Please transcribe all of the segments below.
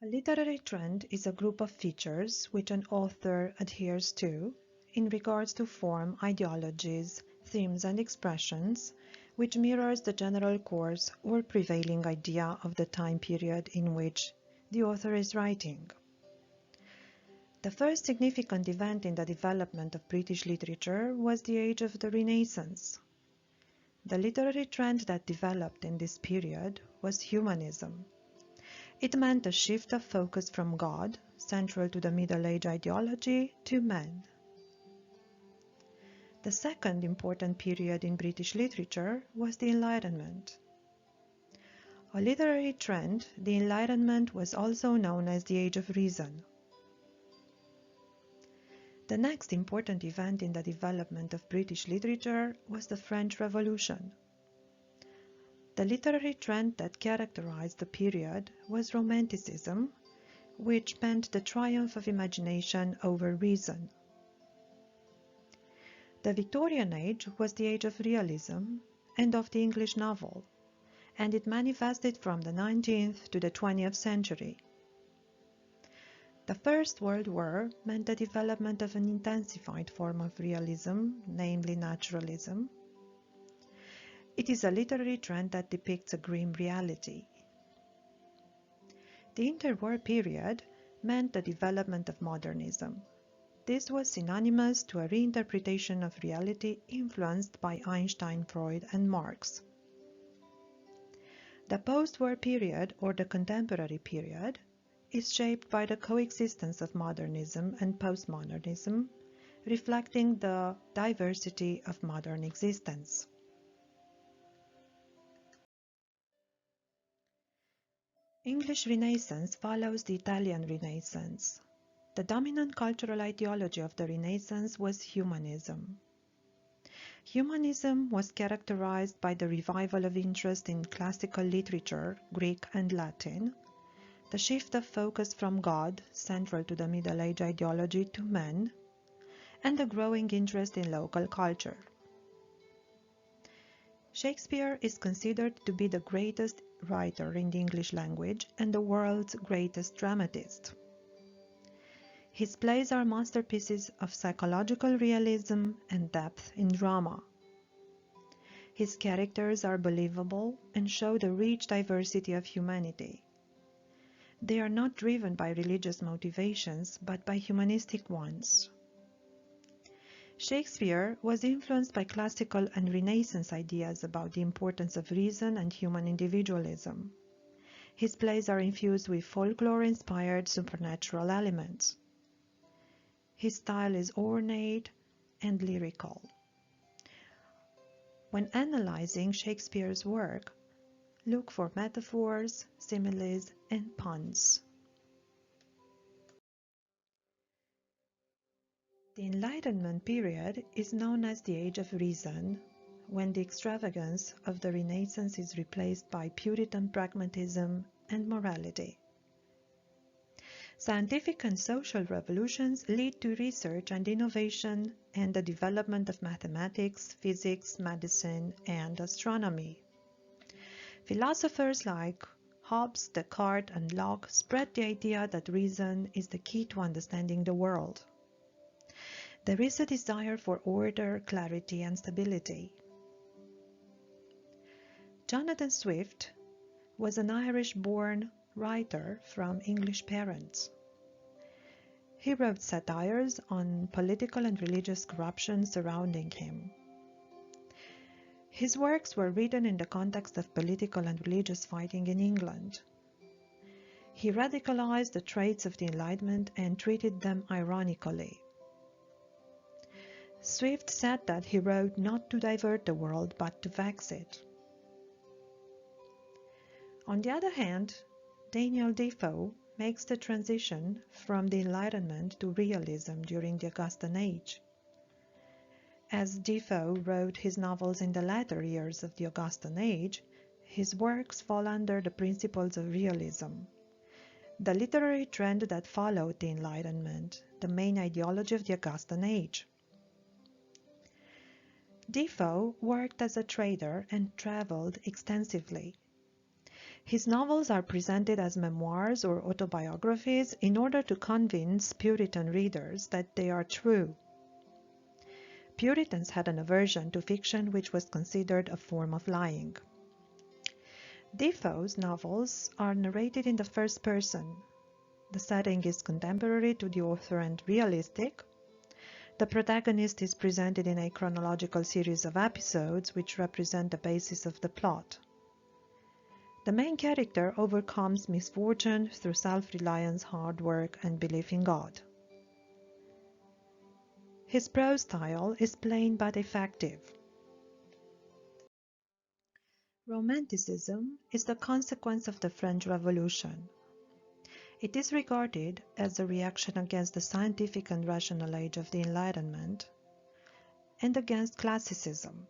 A literary trend is a group of features which an author adheres to in regards to form, ideologies, themes and expressions, which mirrors the general course or prevailing idea of the time period in which the author is writing. The first significant event in the development of British literature was the age of the Renaissance. The literary trend that developed in this period was humanism. It meant a shift of focus from God, central to the Middle Age ideology, to man. The second important period in British literature was the Enlightenment. A literary trend, the Enlightenment was also known as the Age of Reason. The next important event in the development of British literature was the French Revolution. The literary trend that characterized the period was Romanticism, which meant the triumph of imagination over reason. The Victorian Age was the age of realism and of the English novel, and it manifested from the 19th to the 20th century. The First World War meant the development of an intensified form of realism, namely naturalism. It is a literary trend that depicts a grim reality. The interwar period meant the development of modernism. This was synonymous to a reinterpretation of reality influenced by Einstein, Freud, and Marx. The post-war period, or the contemporary period, is shaped by the coexistence of modernism and postmodernism, reflecting the diversity of modern existence. English Renaissance follows the Italian Renaissance. The dominant cultural ideology of the Renaissance was humanism. Humanism was characterized by the revival of interest in classical literature, Greek and Latin, the shift of focus from God, central to the Middle Age ideology, to man, and the growing interest in local culture. Shakespeare is considered to be the greatest writer in the English language and the world's greatest dramatist. His plays are masterpieces of psychological realism and depth in drama. His characters are believable and show the rich diversity of humanity. They are not driven by religious motivations, but by humanistic ones. Shakespeare was influenced by classical and Renaissance ideas about the importance of reason and human individualism. His plays are infused with folklore-inspired supernatural elements. His style is ornate and lyrical. When analyzing Shakespeare's work, look for metaphors, similes, and puns. The Enlightenment period is known as the Age of Reason, when the extravagance of the Renaissance is replaced by Puritan pragmatism and morality. Scientific and social revolutions lead to research and innovation and the development of mathematics, physics, medicine, and astronomy. Philosophers like Hobbes, Descartes, and Locke spread the idea that reason is the key to understanding the world. There is a desire for order, clarity, and stability. Jonathan Swift was an Irish-born writer from English parents. He wrote satires on political and religious corruption surrounding him. His works were written in the context of political and religious fighting in England. He radicalized the traits of the Enlightenment and treated them ironically. Swift said that he wrote not to divert the world, but to vex it. On the other hand, Daniel Defoe makes the transition from the Enlightenment to realism during the Augustan Age. As Defoe wrote his novels in the latter years of the Augustan Age, his works fall under the principles of realism, the literary trend that followed the Enlightenment, the main ideology of the Augustan Age. Defoe worked as a trader and traveled extensively. His novels are presented as memoirs or autobiographies in order to convince Puritan readers that they are true. Puritans had an aversion to fiction which was considered a form of lying. Defoe's novels are narrated in the first person. The setting is contemporary to the author and realistic. The protagonist is presented in a chronological series of episodes which represent the basis of the plot. The main character overcomes misfortune through self-reliance, hard work, and belief in God. His prose style is plain but effective. Romanticism is the consequence of the French Revolution. It is regarded as a reaction against the scientific and rational age of the Enlightenment and against classicism.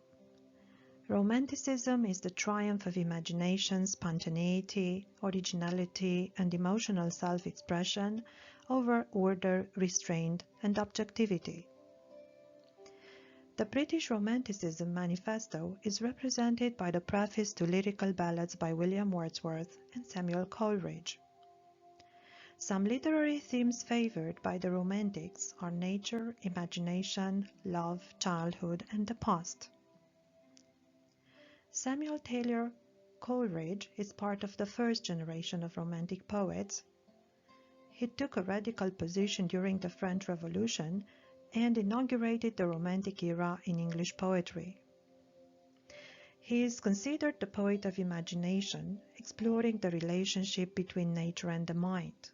Romanticism is the triumph of imagination, spontaneity, originality, and emotional self-expression over order, restraint, and objectivity. The British Romanticism Manifesto is represented by the preface to Lyrical Ballads by William Wordsworth and Samuel Coleridge. Some literary themes favored by the Romantics are nature, imagination, love, childhood, and the past. Samuel Taylor Coleridge is part of the first generation of Romantic poets. He took a radical position during the French Revolution and inaugurated the Romantic era in English poetry. He is considered the poet of imagination, exploring the relationship between nature and the mind.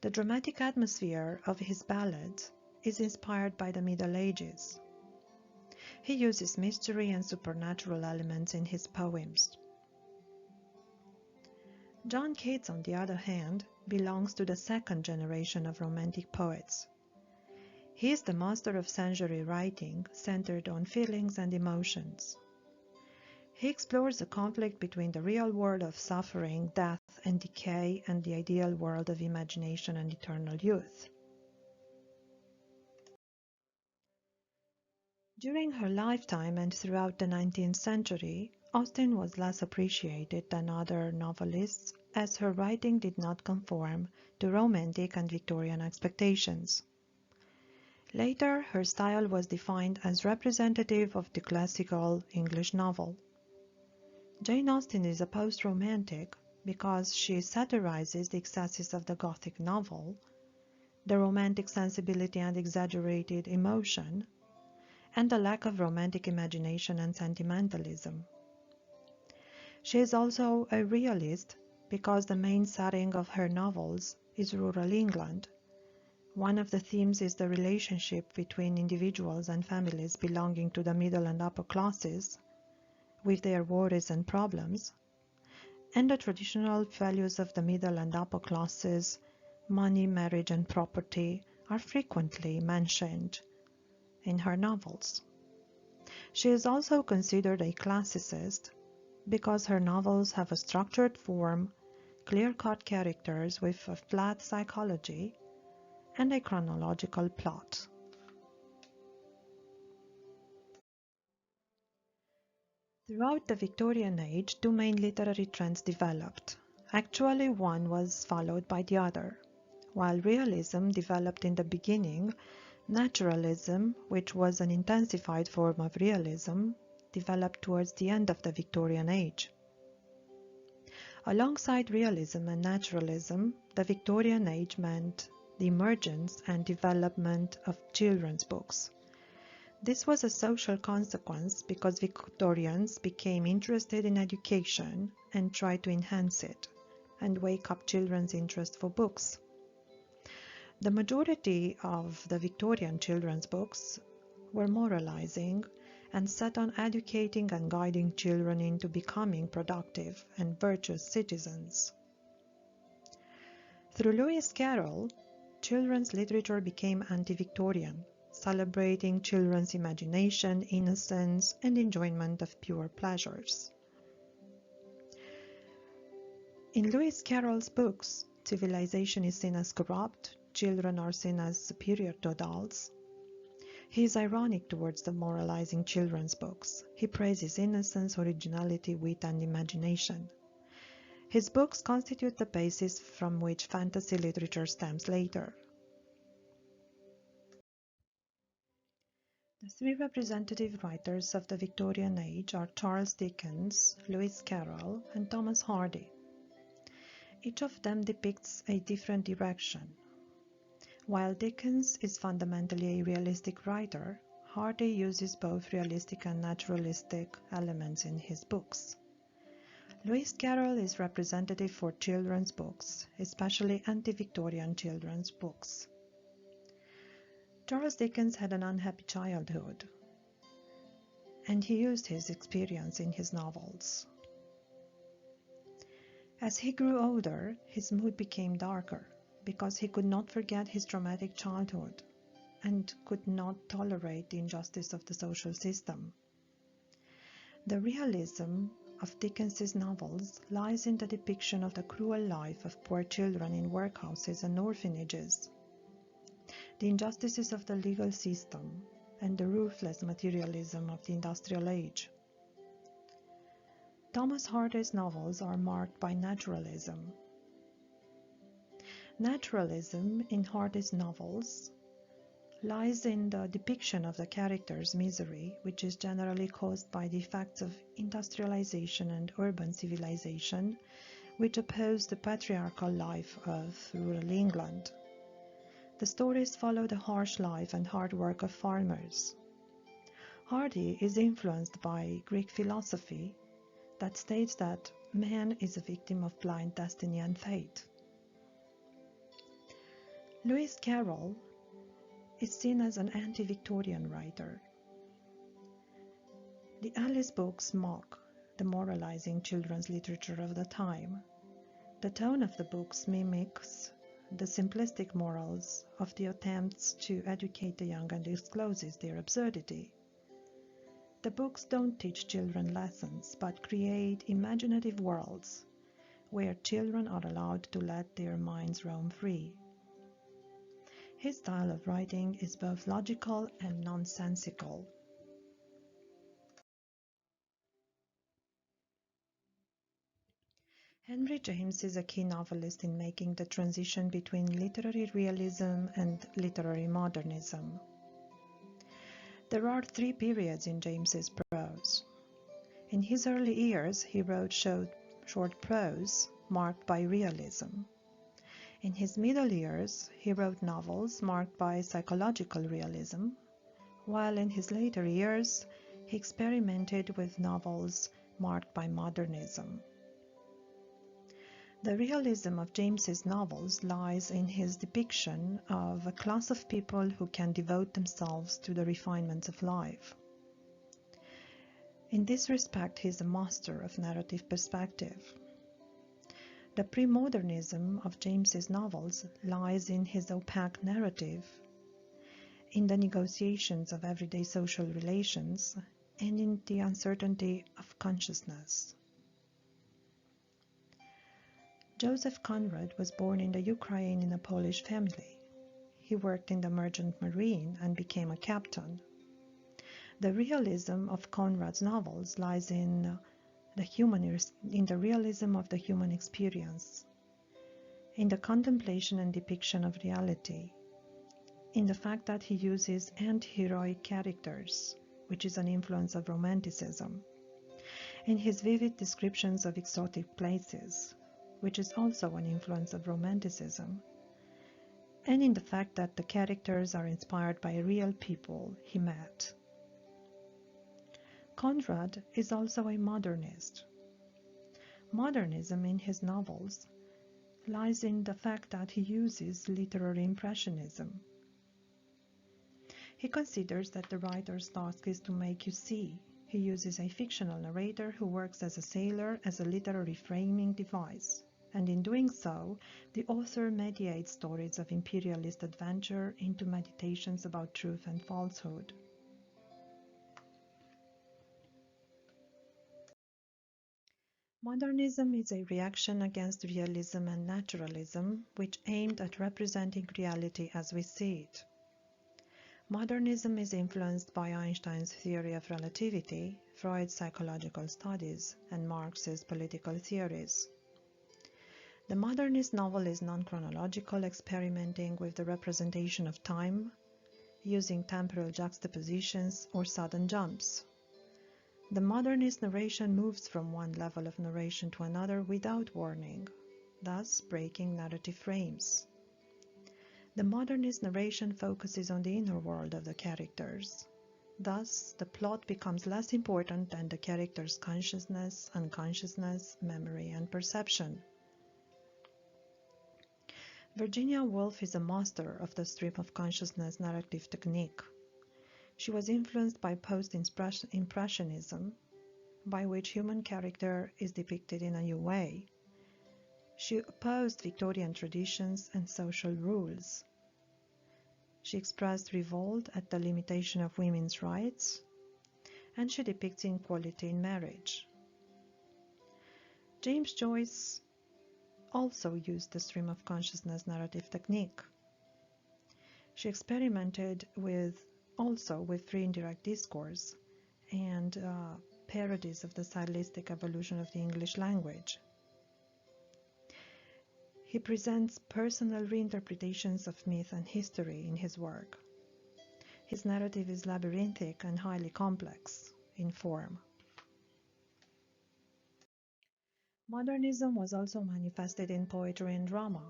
The dramatic atmosphere of his ballads is inspired by the Middle Ages. He uses mystery and supernatural elements in his poems. John Keats, on the other hand, belongs to the second generation of Romantic poets. He is the master of century writing, centered on feelings and emotions. He explores the conflict between the real world of suffering, death, and decay and the ideal world of imagination and eternal youth. During her lifetime and throughout the 19th century, Austen was less appreciated than other novelists as her writing did not conform to Romantic and Victorian expectations. Later, her style was defined as representative of the classical English novel. Jane Austen is a post-romantic because she satirizes the excesses of the Gothic novel, the romantic sensibility and exaggerated emotion, and the lack of romantic imagination and sentimentalism. She is also a realist because the main setting of her novels is rural England. One of the themes is the relationship between individuals and families belonging to the middle and upper classes, with their worries and problems, and the traditional values of the middle and upper classes, money, marriage, and property, are frequently mentioned in her novels. She is also considered a classicist because her novels have a structured form, clear-cut characters with a flat psychology, and a chronological plot. Throughout the Victorian age, two main literary trends developed. Actually, one was followed by the other. While realism developed in the beginning, naturalism, which was an intensified form of realism, developed towards the end of the Victorian age. Alongside realism and naturalism, the Victorian age meant the emergence and development of children's books. This was a social consequence because Victorians became interested in education and tried to enhance it and wake up children's interest for books. The majority of the Victorian children's books were moralizing and set on educating and guiding children into becoming productive and virtuous citizens. Through Lewis Carroll, children's literature became anti-Victorian, celebrating children's imagination, innocence, and enjoyment of pure pleasures. In Lewis Carroll's books, civilization is seen as corrupt, children are seen as superior to adults. He is ironic towards the moralizing children's books. He praises innocence, originality, wit, and imagination. His books constitute the basis from which fantasy literature stems later. The three representative writers of the Victorian age are Charles Dickens, Lewis Carroll, and Thomas Hardy. Each of them depicts a different direction. While Dickens is fundamentally a realistic writer, Hardy uses both realistic and naturalistic elements in his books. Lewis Carroll is representative for children's books, especially anti-Victorian children's books. Charles Dickens had an unhappy childhood, and he used his experience in his novels. As he grew older, his mood became darker, because he could not forget his traumatic childhood and could not tolerate the injustice of the social system. The realism of Dickens's novels lies in the depiction of the cruel life of poor children in workhouses and orphanages, the injustices of the legal system, and the ruthless materialism of the industrial age. Thomas Hardy's novels are marked by naturalism. Naturalism in Hardy's novels lies in the depiction of the character's misery, which is generally caused by the effects of industrialization and urban civilization, which oppose the patriarchal life of rural England. The stories follow the harsh life and hard work of farmers. Hardy is influenced by Greek philosophy that states that man is a victim of blind destiny and fate. Lewis Carroll is seen as an anti-Victorian writer. The Alice books mock the moralizing children's literature of the time. The tone of the books mimics the simplistic morals of the attempts to educate the young and discloses their absurdity. The books don't teach children lessons, but create imaginative worlds where children are allowed to let their minds roam free. His style of writing is both logical and nonsensical. Henry James is a key novelist in making the transition between literary realism and literary modernism. There are three periods in James's prose. In his early years, he wrote short prose marked by realism. In his middle years, he wrote novels marked by psychological realism, while in his later years, he experimented with novels marked by modernism. The realism of James's novels lies in his depiction of a class of people who can devote themselves to the refinements of life. In this respect, he is a master of narrative perspective. The pre-modernism of James's novels lies in his opaque narrative, in the negotiations of everyday social relations, and in the uncertainty of consciousness. Joseph Conrad was born in the Ukraine in a Polish family. He worked in the merchant marine and became a captain. The realism of Conrad's novels lies in the realism of the human experience, in the contemplation and depiction of reality, in the fact that he uses anti-heroic characters, which is an influence of Romanticism, in his vivid descriptions of exotic places, which is also an influence of Romanticism, and in the fact that the characters are inspired by real people he met. Conrad is also a modernist. Modernism in his novels lies in the fact that he uses literary impressionism. He considers that the writer's task is to make you see. He uses a fictional narrator who works as a sailor as a literary framing device, and in doing so, the author mediates stories of imperialist adventure into meditations about truth and falsehood. Modernism is a reaction against realism and naturalism, which aimed at representing reality as we see it. Modernism is influenced by Einstein's theory of relativity, Freud's psychological studies, and Marx's political theories. The modernist novel is non-chronological, experimenting with the representation of time, using temporal juxtapositions or sudden jumps. The modernist narration moves from one level of narration to another without warning, thus breaking narrative frames. The modernist narration focuses on the inner world of the characters. Thus, the plot becomes less important than the character's consciousness, unconsciousness, memory, and perception. Virginia Woolf is a master of the stream of consciousness narrative technique. She was influenced by post-impressionism, by which human character is depicted in a new way. She opposed Victorian traditions and social rules. She expressed revolt at the limitation of women's rights, and she depicts inequality in marriage. James Joyce also used the stream of consciousness narrative technique. She experimented also with free indirect discourse and parodies of the stylistic evolution of the English language. He presents personal reinterpretations of myth and history in his work. His narrative is labyrinthic and highly complex in form. Modernism was also manifested in poetry and drama.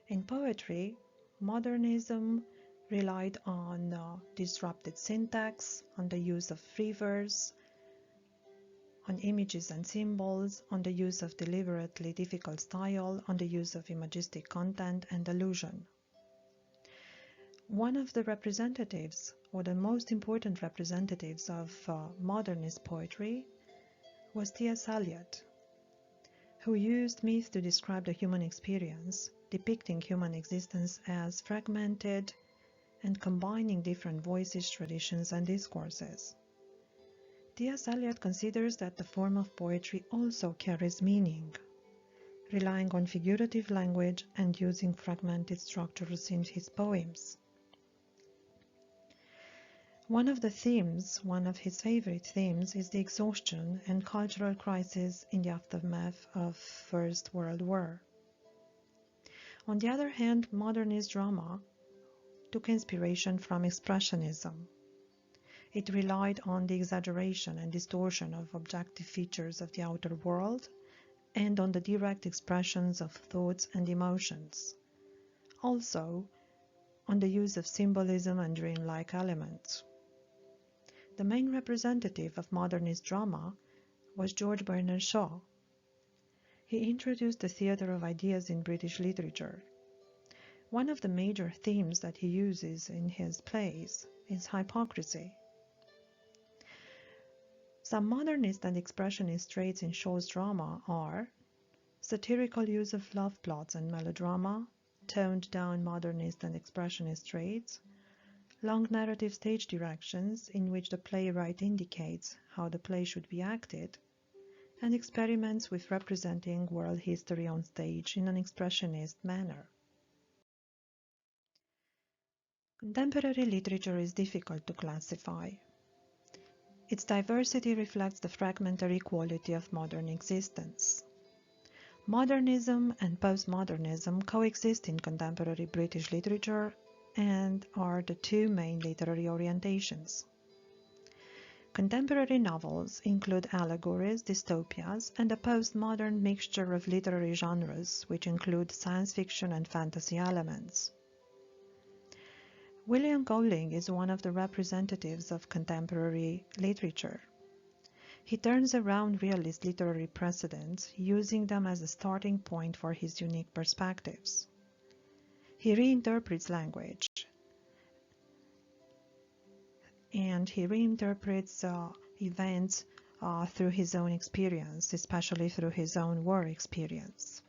In poetry, modernism relied on disrupted syntax, on the use of free verse, on images and symbols, on the use of deliberately difficult style, on the use of imagistic content and allusion. One of the representatives, or the most important representatives of modernist poetry, was T.S. Eliot, who used myth to describe the human experience, depicting human existence as fragmented and combining different voices, traditions, and discourses. T.S. Eliot considers that the form of poetry also carries meaning, relying on figurative language and using fragmented structures in his poems. One of his favorite themes, is the exhaustion and cultural crisis in the aftermath of First World War. On the other hand, modernist drama took inspiration from Expressionism. It relied on the exaggeration and distortion of objective features of the outer world and on the direct expressions of thoughts and emotions. Also, on the use of symbolism and dreamlike elements. The main representative of modernist drama was George Bernard Shaw. He introduced the theatre of ideas in British literature. One of the major themes that he uses in his plays is hypocrisy. Some modernist and expressionist traits in Shaw's drama are satirical use of love plots and melodrama, toned-down modernist and expressionist traits, long narrative stage directions in which the playwright indicates how the play should be acted, and experiments with representing world history on stage in an expressionist manner. Contemporary literature is difficult to classify. Its diversity reflects the fragmentary quality of modern existence. Modernism and postmodernism coexist in contemporary British literature and are the two main literary orientations. Contemporary novels include allegories, dystopias, and a postmodern mixture of literary genres, which include science fiction and fantasy elements. William Golding is one of the representatives of contemporary literature. He turns around realist literary precedents, using them as a starting point for his unique perspectives. He reinterprets language, and he reinterprets events through his own experience, especially through his own war experience.